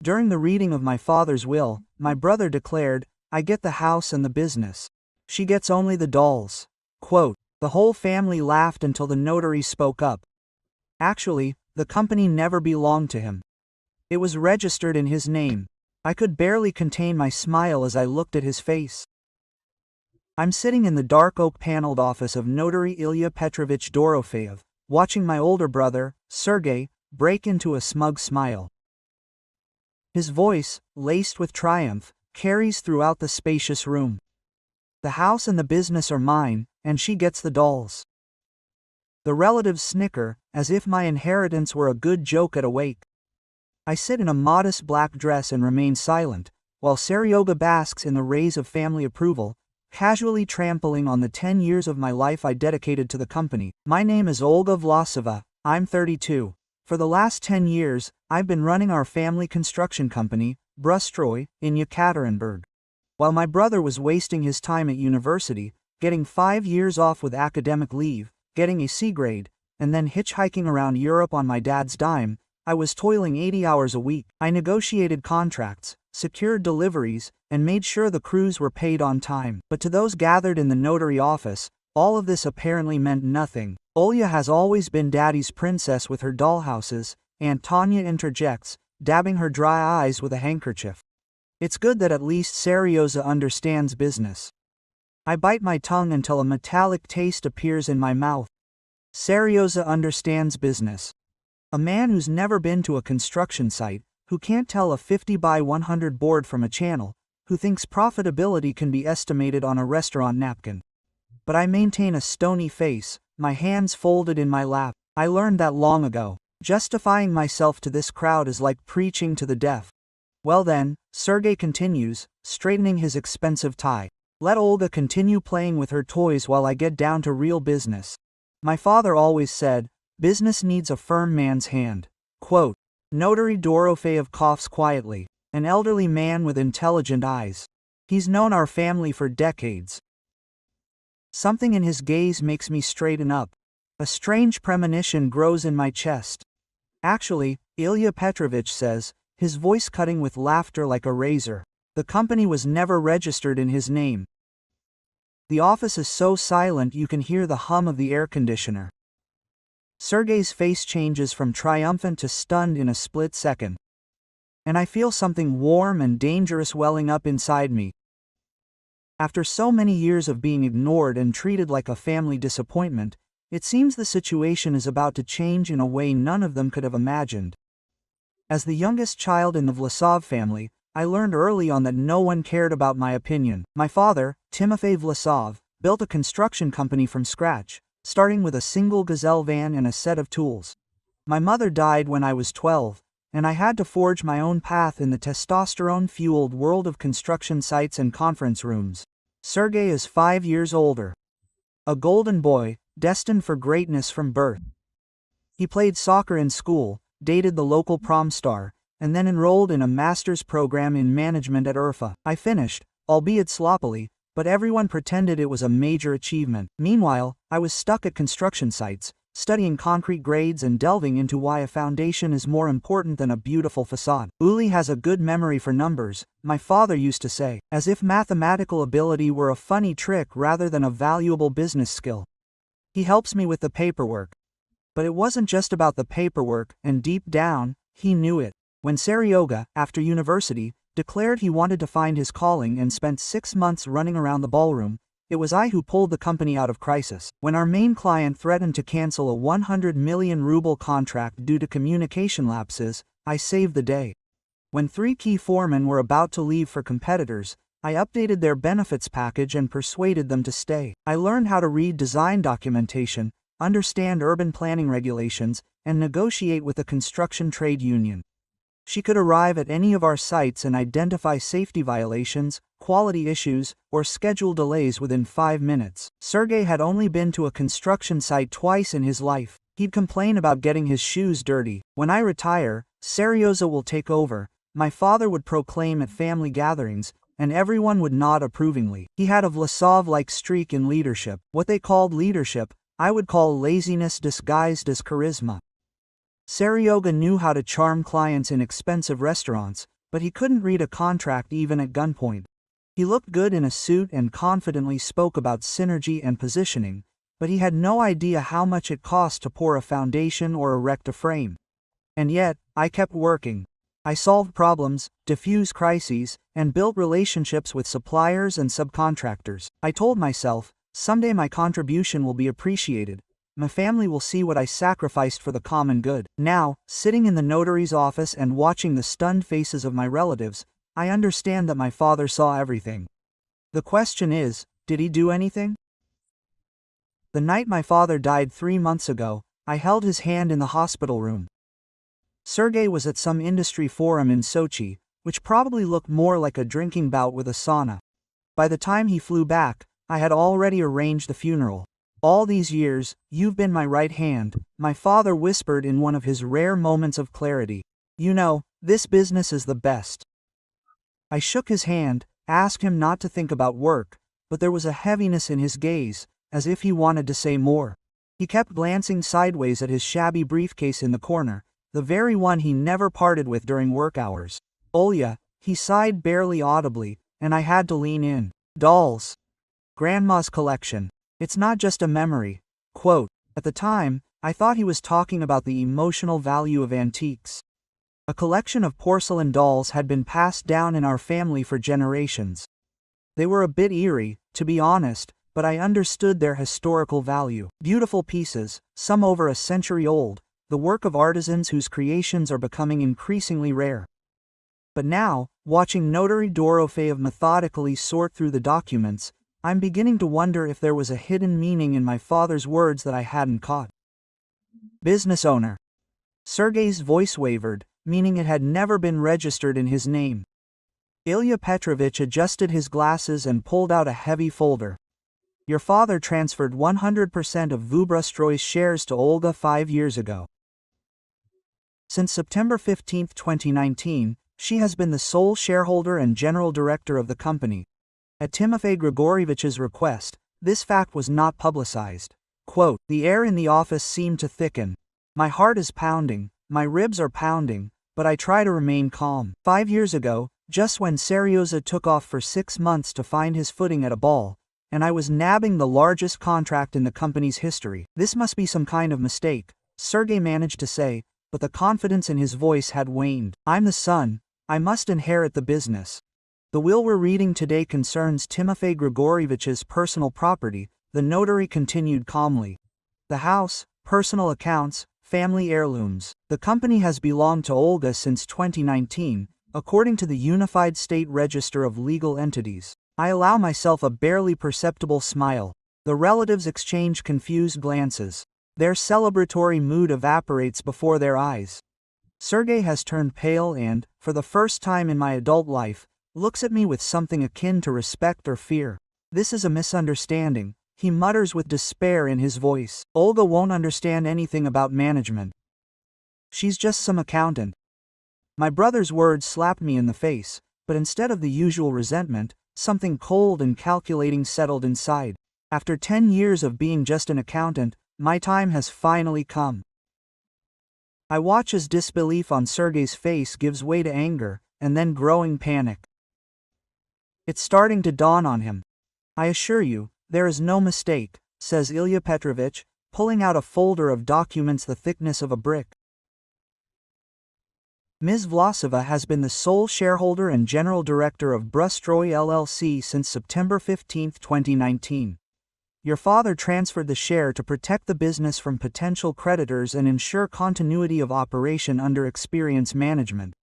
During the reading of my father's will, my brother declared, "I get the house and the business. She gets only the dolls." Quote, the whole family laughed until the notary spoke up. Actually, the company never belonged to him. It was registered in his name. I could barely contain my smile as I looked at his face. I'm sitting in the dark oak-paneled office of Notary Ilya Petrovich Dorofeyev, watching my older brother, Sergei, break into a smug smile. His voice, laced with triumph, carries throughout the spacious room. The house and the business are mine, and she gets the dolls. The relatives snicker, as if my inheritance were a good joke at a wake. I sit in a modest black dress and remain silent, while Seryoga basks in the rays of family approval, casually trampling on the 10 years of my life I dedicated to the company. My name is Olga Vlasova, I'm 32. For the last 10 years, I've been running our family construction company, Brustroy, in Yekaterinburg. While my brother was wasting his time at university, getting 5 years off with academic leave, getting a C grade, and then hitchhiking around Europe on my dad's dime, I was toiling 80 hours a week. I negotiated contracts, secured deliveries, and made sure the crews were paid on time. But to those gathered in the notary office, all of this apparently meant nothing. Olya has always been daddy's princess with her dollhouses, Aunt Tanya interjects, dabbing her dry eyes with a handkerchief. It's good that at least Seryoza understands business. I bite my tongue until a metallic taste appears in my mouth. Seryoza understands business. A man who's never been to a construction site, who can't tell a 50 by 100 board from a channel, who thinks profitability can be estimated on a restaurant napkin. But I maintain a stony face, my hands folded in my lap. I learned that long ago. Justifying myself to this crowd is like preaching to the deaf. Well then, Sergei continues, straightening his expensive tie. Let Olga continue playing with her toys while I get down to real business. My father always said, business needs a firm man's hand. Quote, Notary Dorofeyev coughs quietly, an elderly man with intelligent eyes. He's known our family for decades. Something in his gaze makes me straighten up. A strange premonition grows in my chest. Actually, Ilya Petrovich says, his voice cutting with laughter like a razor, the company was never registered in his name. The office is so silent you can hear the hum of the air conditioner. Sergei's face changes from triumphant to stunned in a split second. And I feel something warm and dangerous welling up inside me. After so many years of being ignored and treated like a family disappointment, it seems the situation is about to change in a way none of them could have imagined. As the youngest child in the Vlasov family, I learned early on that no one cared about my opinion. My father, Timofey Vlasov, built a construction company from scratch, starting with a single gazelle van and a set of tools. My mother died when I was 12, and I had to forge my own path in the testosterone-fueled world of construction sites and conference rooms. Sergei is 5 years older. A golden boy, destined for greatness from birth. He played soccer in school, dated the local prom star, and then enrolled in a master's program in management at URFA. I finished, albeit sloppily, but everyone pretended it was a major achievement. Meanwhile, I was stuck at construction sites, studying concrete grades and delving into why a foundation is more important than a beautiful facade. Uli has a good memory for numbers, my father used to say, as if mathematical ability were a funny trick rather than a valuable business skill. He helps me with the paperwork. But it wasn't just about the paperwork, and deep down, he knew it. When Seryoga, after university, declared he wanted to find his calling and spent 6 months running around the ballroom, it was I who pulled the company out of crisis. When our main client threatened to cancel a 100 million ruble contract due to communication lapses, I saved the day. When 3 key foremen were about to leave for competitors, I updated their benefits package and persuaded them to stay. I learned how to read design documentation, understand urban planning regulations, and negotiate with the construction trade union. She could arrive at any of our sites and identify safety violations, quality issues, or schedule delays within 5 minutes. Sergei had only been to a construction site twice in his life. He'd complain about getting his shoes dirty. When I retire, Seryoza will take over, my father would proclaim at family gatherings, and everyone would nod approvingly. He had a Vlasov-like streak in leadership. What they called leadership, I would call laziness disguised as charisma. Seryoga knew how to charm clients in expensive restaurants, but he couldn't read a contract even at gunpoint. He looked good in a suit and confidently spoke about synergy and positioning, but he had no idea how much it cost to pour a foundation or erect a frame. And yet, I kept working. I solved problems, diffused crises, and built relationships with suppliers and subcontractors. I told myself, someday my contribution will be appreciated. My family will see what I sacrificed for the common good. Now, sitting in the notary's office and watching the stunned faces of my relatives, I understand that my father saw everything. The question is, did he do anything? The night my father died 3 months ago, I held his hand in the hospital room. Sergey was at some industry forum in Sochi, which probably looked more like a drinking bout with a sauna. By the time he flew back, I had already arranged the funeral. All these years, you've been my right hand, my father whispered in one of his rare moments of clarity. You know, this business is the best. I shook his hand, asked him not to think about work, but there was a heaviness in his gaze, as if he wanted to say more. He kept glancing sideways at his shabby briefcase in the corner, the very one he never parted with during work hours. Olya, he sighed barely audibly, and I had to lean in. Dolls. Grandma's collection. It's not just a memory. Quote, at the time, I thought he was talking about the emotional value of antiques. A collection of porcelain dolls had been passed down in our family for generations. They were a bit eerie, to be honest, but I understood their historical value. Beautiful pieces, some over a century old, the work of artisans whose creations are becoming increasingly rare. But now, watching Notary Dorofeyev methodically sort through the documents, I'm beginning to wonder if there was a hidden meaning in my father's words that I hadn't caught. Business owner. Sergey's voice wavered, meaning it had never been registered in his name. Ilya Petrovich adjusted his glasses and pulled out a heavy folder. Your father transferred 100% of Vubrastroy's shares to Olga 5 years ago. Since September 15, 2019, she has been the sole shareholder and general director of the company. At Timofey Grigorievich's request, this fact was not publicized. Quote, the air in the office seemed to thicken. My heart is pounding, my ribs are pounding, but I try to remain calm. 5 years ago, just when Seryoza took off for 6 months to find his footing at a ball, and I was nabbing the largest contract in the company's history. This must be some kind of mistake, Sergey managed to say, but the confidence in his voice had waned. I'm the son, I must inherit the business. The will we're reading today concerns Timofey Grigorievich's personal property, the notary continued calmly. The house, personal accounts, family heirlooms. The company has belonged to Olga since 2019, according to the Unified State Register of Legal Entities. I allow myself a barely perceptible smile. The relatives exchange confused glances. Their celebratory mood evaporates before their eyes. Sergey has turned pale and, for the first time in my adult life, looks at me with something akin to respect or fear. This is a misunderstanding, he mutters with despair in his voice. Olga won't understand anything about management. She's just some accountant. My brother's words slapped me in the face, but instead of the usual resentment, something cold and calculating settled inside. After 10 years of being just an accountant, my time has finally come. I watch as disbelief on Sergey's face gives way to anger, and then growing panic. It's starting to dawn on him. I assure you, there is no mistake, says Ilya Petrovich, pulling out a folder of documents the thickness of a brick. Ms. Vlasova has been the sole shareholder and general director of Brustroy LLC since September 15, 2019. Your father transferred the share to protect the business from potential creditors and ensure continuity of operation under experience management.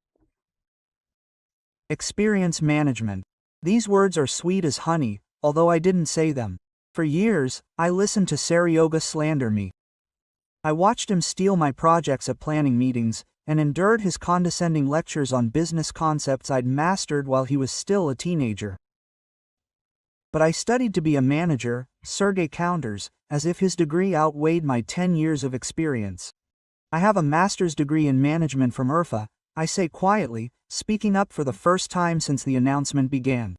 Experience management. These words are sweet as honey, although I didn't say them. For years, I listened to Seryoga slander me. I watched him steal my projects at planning meetings, and endured his condescending lectures on business concepts I'd mastered while he was still a teenager. But I studied to be a manager, Sergey counters, as if his degree outweighed my 10 years of experience. I have a master's degree in management from URFA, I say quietly, speaking up for the first time since the announcement began.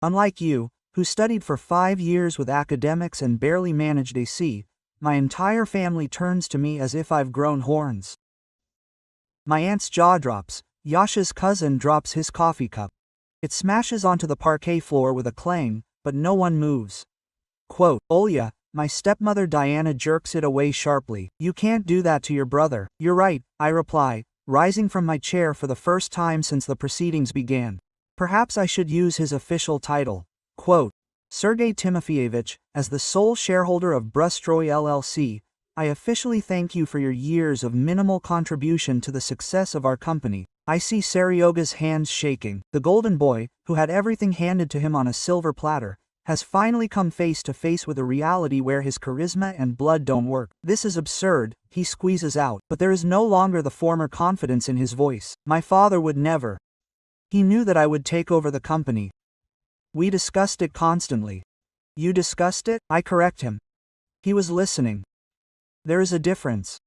Unlike you, who studied for 5 years with academics and barely managed AC, my entire family turns to me as if I've grown horns. My aunt's jaw drops. Yasha's cousin drops his coffee cup. It smashes onto the parquet floor with a clang, but no one moves. Quote, Olya, my stepmother Diana jerks it away sharply. You can't do that to your brother. You're right, I reply, rising from my chair for the first time since the proceedings began. Perhaps I should use his official title. Quote, Sergey Timofeyevich, as the sole shareholder of Brustroy LLC, I officially thank you for your years of minimal contribution to the success of our company. I see Seryoga's hands shaking. The golden boy, who had everything handed to him on a silver platter, has finally come face to face with a reality where his charisma and blood don't work. This is absurd, he squeezes out, but there is no longer the former confidence in his voice. My father would never. He knew that I would take over the company. We discussed it constantly. You discussed it? I correct him. He was listening. There is a difference.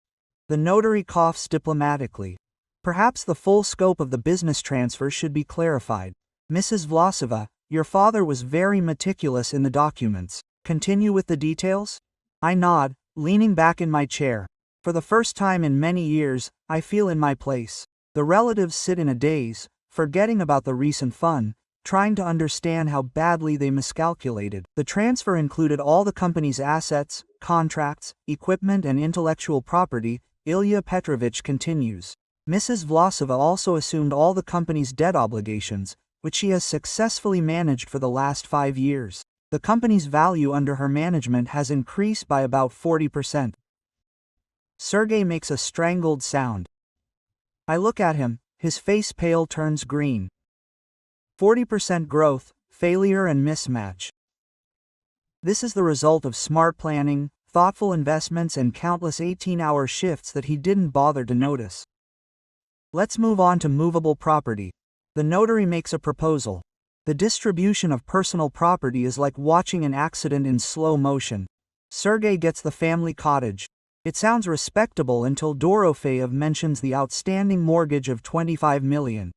The notary coughs diplomatically. Perhaps the full scope of the business transfer should be clarified. Mrs. Vlasova, your father was very meticulous in the documents. Continue with the details? I nod, leaning back in my chair. For the first time in many years, I feel in my place. The relatives sit in a daze, forgetting about the recent fun, trying to understand how badly they miscalculated. The transfer included all the company's assets, contracts, equipment and intellectual property, Ilya Petrovich continues. Mrs. Vlasova also assumed all the company's debt obligations, which she has successfully managed for the last 5 years. The company's value under her management has increased by about 40%. Sergey makes a strangled sound. I look at him, his face pale turns green. 40% growth, failure and mismatch. This is the result of smart planning, thoughtful investments and countless 18-hour shifts that he didn't bother to notice. Let's move on to movable property. The notary makes a proposal. The distribution of personal property is like watching an accident in slow motion. Sergey gets the family cottage. It sounds respectable until Dorofeyev mentions the outstanding mortgage of 25 million.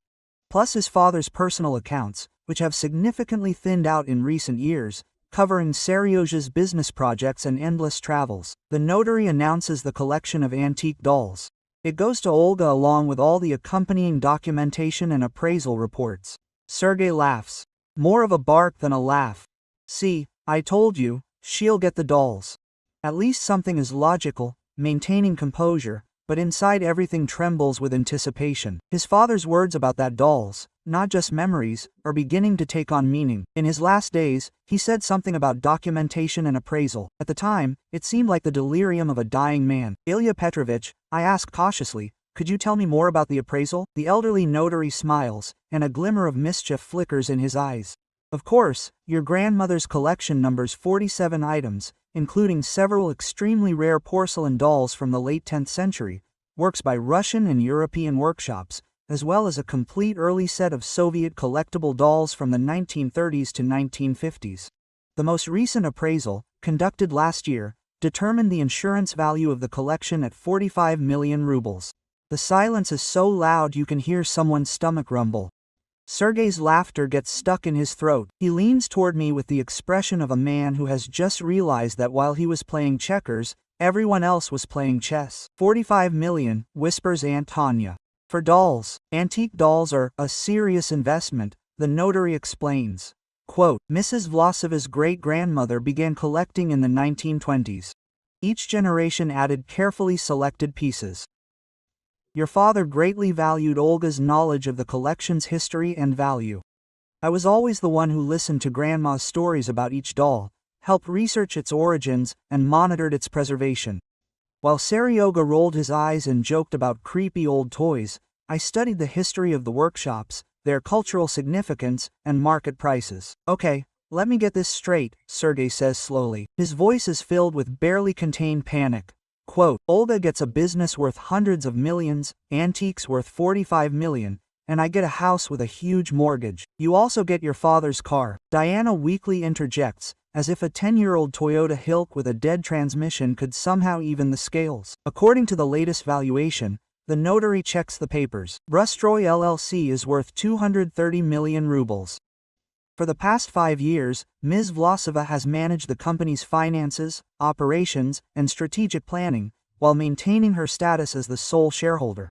Plus his father's personal accounts, which have significantly thinned out in recent years, covering Seryoja's business projects and endless travels. The notary announces the collection of antique dolls. It goes to Olga along with all the accompanying documentation and appraisal reports. Sergey laughs. More of a bark than a laugh. See, I told you, she'll get the dolls. At least something is logical, maintaining composure, but inside everything trembles with anticipation. His father's words about that dolls, not just memories, are beginning to take on meaning. In his last days, he said something about documentation and appraisal. At the time, it seemed like the delirium of a dying man. Ilya Petrovich, I asked cautiously, could you tell me more about the appraisal? The elderly notary smiles, and a glimmer of mischief flickers in his eyes. Of course, your grandmother's collection numbers 47 items, including several extremely rare porcelain dolls from the late 10th century, works by Russian and European workshops, as well as a complete early set of Soviet collectible dolls from the 1930s to 1950s. The most recent appraisal, conducted last year, determined the insurance value of the collection at 45 million rubles. The silence is so loud you can hear someone's stomach rumble. Sergey's laughter gets stuck in his throat. He leans toward me with the expression of a man who has just realized that while he was playing checkers, everyone else was playing chess. 45 million, whispers Aunt Tanya. For dolls. Antique dolls are a serious investment, the notary explains. Quote, Mrs. Vlasova's great-grandmother began collecting in the 1920s. Each generation added carefully selected pieces. Your father greatly valued Olga's knowledge of the collection's history and value. I was always the one who listened to Grandma's stories about each doll, helped research its origins, and monitored its preservation. While Seryoga rolled his eyes and joked about creepy old toys, I studied the history of the workshops, their cultural significance, and market prices. Okay, let me get this straight, Sergey says slowly. His voice is filled with barely contained panic. Quote, Olga gets a business worth hundreds of millions, antiques worth 45 million, and I get a house with a huge mortgage. You also get your father's car. Diana weakly interjects, as if a 10-year-old Toyota Hilux with a dead transmission could somehow even the scales. According to the latest valuation, the notary checks the papers. Brustroy LLC is worth 230 million rubles. For the past 5 years, Ms. Vlasova has managed the company's finances, operations, and strategic planning, while maintaining her status as the sole shareholder.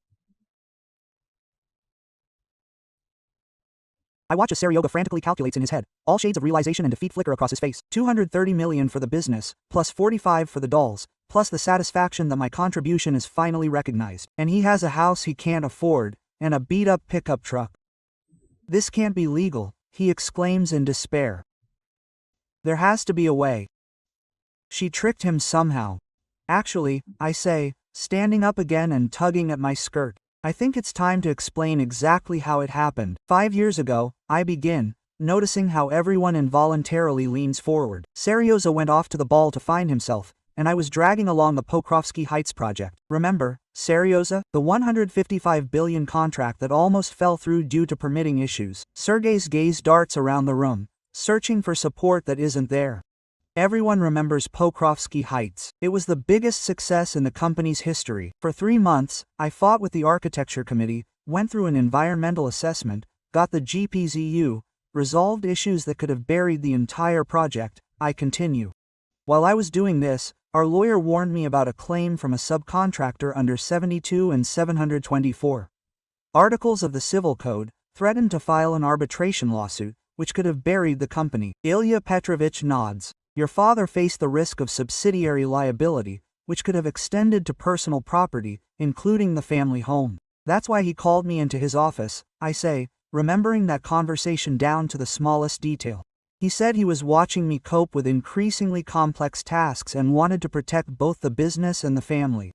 I watch as Seryoga frantically calculates in his head. All shades of realization and defeat flicker across his face. 230 million for the business, plus 45 for the dolls, plus the satisfaction that my contribution is finally recognized. And he has a house he can't afford, and a beat-up pickup truck. This can't be legal, he exclaims in despair. There has to be a way. She tricked him somehow. Actually, I say, standing up again and tugging at my skirt. I think it's time to explain exactly how it happened. 5 years ago, I begin, noticing how everyone involuntarily leans forward. Seryoza went off to the ball to find himself, and I was dragging along the Pokrovsky Heights project. Remember, Seryoza, the 155 billion contract that almost fell through due to permitting issues. Sergey's gaze darts around the room, searching for support that isn't there. Everyone remembers Pokrovsky Heights. It was the biggest success in the company's history. For 3 months, I fought with the architecture committee, went through an environmental assessment, got the GPZU, resolved issues that could have buried the entire project. I continue. While I was doing this, our lawyer warned me about a claim from a subcontractor under 72 and 724. Articles of the Civil Code threatened to file an arbitration lawsuit, which could have buried the company. Ilya Petrovich nods. Your father faced the risk of subsidiary liability, which could have extended to personal property, including the family home. That's why he called me into his office, I say, remembering that conversation down to the smallest detail. He said he was watching me cope with increasingly complex tasks and wanted to protect both the business and the family.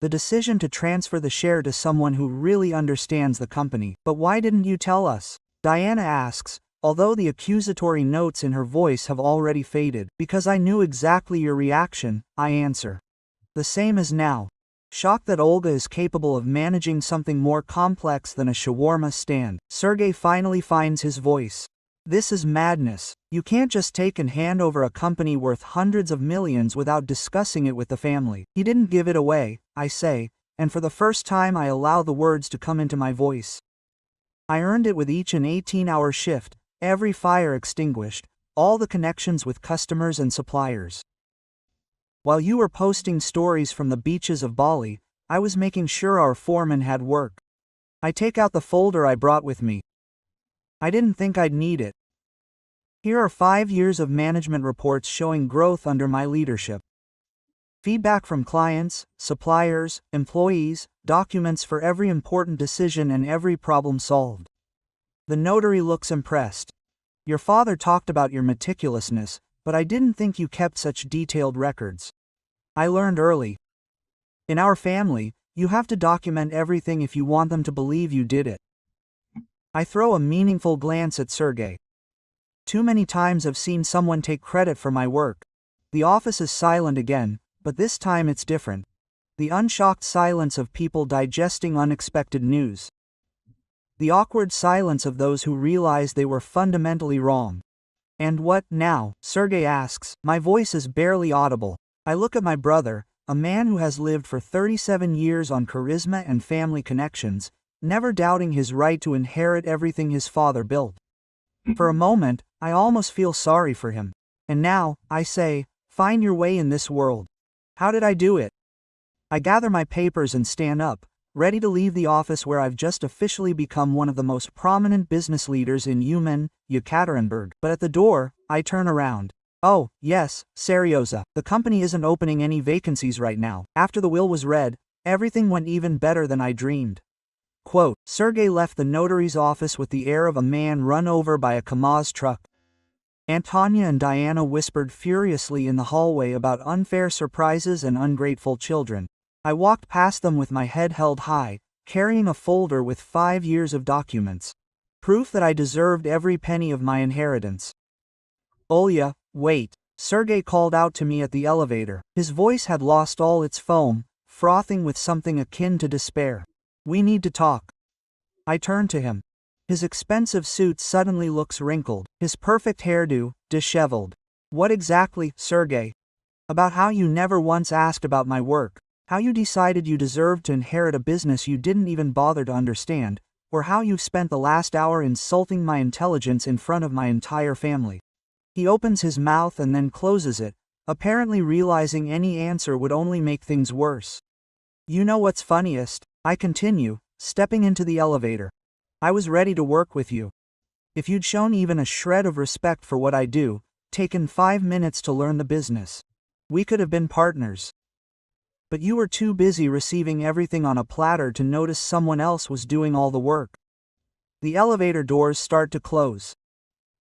The decision to transfer the share to someone who really understands the company. But why didn't you tell us? Diana asks, although the accusatory notes in her voice have already faded. Because I knew exactly your reaction, I answer. The same as now. Shocked that Olga is capable of managing something more complex than a shawarma stand. Sergey finally finds his voice. This is madness. You can't just take and hand over a company worth hundreds of millions without discussing it with the family. He didn't give it away, I say, and for the first time I allow the words to come into my voice. I earned it with each an 18-hour shift, every fire extinguished, all the connections with customers and suppliers. While you were posting stories from the beaches of Bali, I was making sure our foreman had work. I take out the folder I brought with me. I didn't think I'd need it. Here are 5 years of management reports showing growth under my leadership. Feedback from clients, suppliers, employees, documents for every important decision and every problem solved. The notary looks impressed. Your father talked about your meticulousness, but I didn't think you kept such detailed records. I learned early. In our family, you have to document everything if you want them to believe you did it. I throw a meaningful glance at Sergey. Too many times I've seen someone take credit for my work. The office is silent again, but this time it's different. The unshocked silence of people digesting unexpected news. The awkward silence of those who realize they were fundamentally wrong. And what now? Sergey asks. My voice is barely audible. I look at my brother, a man who has lived for 37 years on charisma and family connections, never doubting his right to inherit everything his father built. For a moment, I almost feel sorry for him. And now, I say, find your way in this world. How did I do it? I gather my papers and stand up, ready to leave the office where I've just officially become one of the most prominent business leaders in Uman, Yekaterinburg. But at the door, I turn around. Oh, yes, Seryoza, the company isn't opening any vacancies right now. After the will was read, everything went even better than I dreamed. Quote, Sergey left the notary's office with the air of a man run over by a KAMAZ truck. Antonia and Diana whispered furiously in the hallway about unfair surprises and ungrateful children. I walked past them with my head held high, carrying a folder with 5 years of documents. Proof that I deserved every penny of my inheritance. Olya, wait, Sergey called out to me at the elevator. His voice had lost all its foam, frothing with something akin to despair. We need to talk. I turn to him. His expensive suit suddenly looks wrinkled, his perfect hairdo, disheveled. What exactly, Sergey? About how you never once asked about my work, how you decided you deserved to inherit a business you didn't even bother to understand, or how you've spent the last hour insulting my intelligence in front of my entire family. He opens his mouth and then closes it, apparently realizing any answer would only make things worse. You know what's funniest? I continue, stepping into the elevator. I was ready to work with you. If you'd shown even a shred of respect for what I do, taken 5 minutes to learn the business, we could have been partners. But you were too busy receiving everything on a platter to notice someone else was doing all the work. The elevator doors start to close.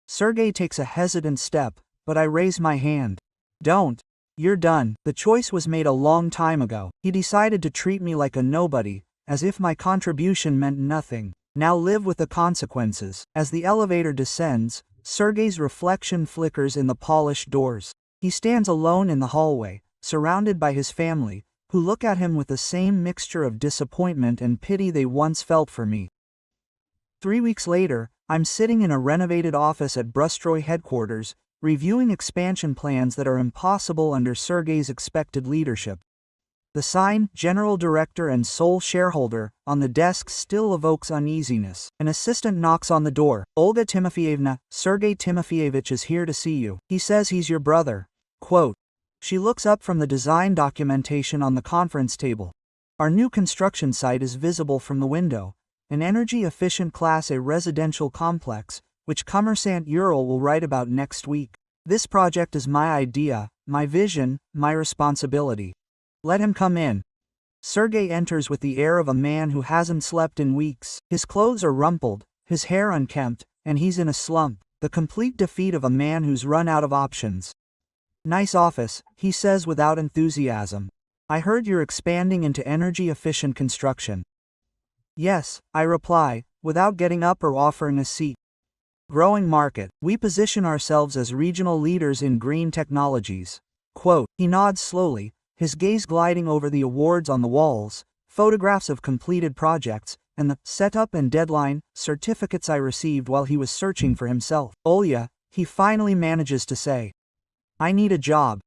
Sergey takes a hesitant step, but I raise my hand. Don't. You're done. The choice was made a long time ago. He decided to treat me like a nobody, as if my contribution meant nothing. Now live with the consequences. As the elevator descends, Sergey's reflection flickers in the polished doors. He stands alone in the hallway, surrounded by his family, who look at him with the same mixture of disappointment and pity they once felt for me. 3 weeks later, I'm sitting in a renovated office at Brustroy headquarters, reviewing expansion plans that are impossible under Sergey's expected leadership. The sign, General Director and Sole Shareholder, on the desk still evokes uneasiness. An assistant knocks on the door. Olga Timofeyevna, Sergey Timofeyevich is here to see you. He says he's your brother. Quote. She looks up from the design documentation on the conference table. Our new construction site is visible from the window, an energy-efficient Class A residential complex, which Kommersant Ural will write about next week. This project is my idea, my vision, my responsibility. Let him come in. Sergey enters with the air of a man who hasn't slept in weeks. His clothes are rumpled, his hair unkempt, and he's in a slump, the complete defeat of a man who's run out of options. Nice office, he says without enthusiasm. I heard you're expanding into energy-efficient construction. Yes, I reply, without getting up or offering a seat. Growing market. We position ourselves as regional leaders in green technologies. Quote. He nods slowly, his gaze gliding over the awards on the walls, photographs of completed projects, and the setup and deadline certificates I received while he was searching for himself. Olya, he finally manages to say. I need a job.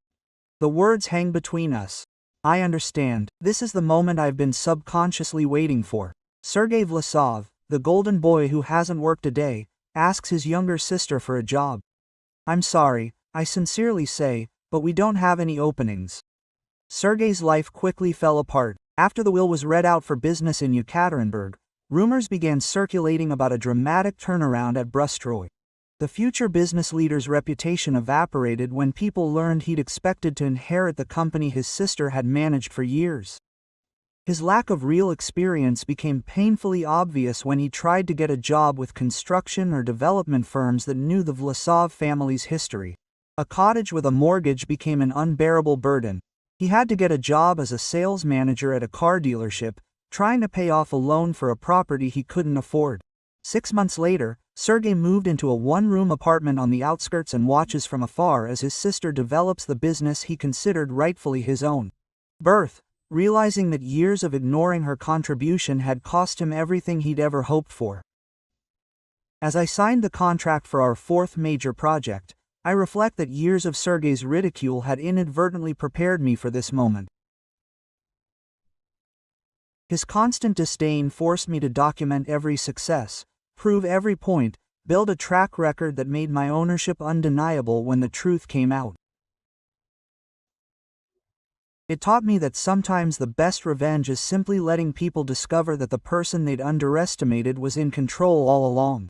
The words hang between us. I understand. This is the moment I've been subconsciously waiting for. Sergey Vlasov, the golden boy who hasn't worked a day, asks his younger sister for a job. I'm sorry, I sincerely say, but we don't have any openings. Sergey's life quickly fell apart. After the will was read out for business in Yekaterinburg, rumors began circulating about a dramatic turnaround at Brustroy. The future business leader's reputation evaporated when people learned he'd expected to inherit the company his sister had managed for years. His lack of real experience became painfully obvious when he tried to get a job with construction or development firms that knew the Vlasov family's history. A cottage with a mortgage became an unbearable burden. He had to get a job as a sales manager at a car dealership, trying to pay off a loan for a property he couldn't afford. 6 months later, Sergey moved into a one-room apartment on the outskirts and watches from afar as his sister develops the business he considered rightfully his own. Birth, realizing that years of ignoring her contribution had cost him everything he'd ever hoped for. As I signed the contract for our 4th major project, I reflect that years of Sergey's ridicule had inadvertently prepared me for this moment. His constant disdain forced me to document every success, prove every point, build a track record that made my ownership undeniable when the truth came out. It taught me that sometimes the best revenge is simply letting people discover that the person they'd underestimated was in control all along.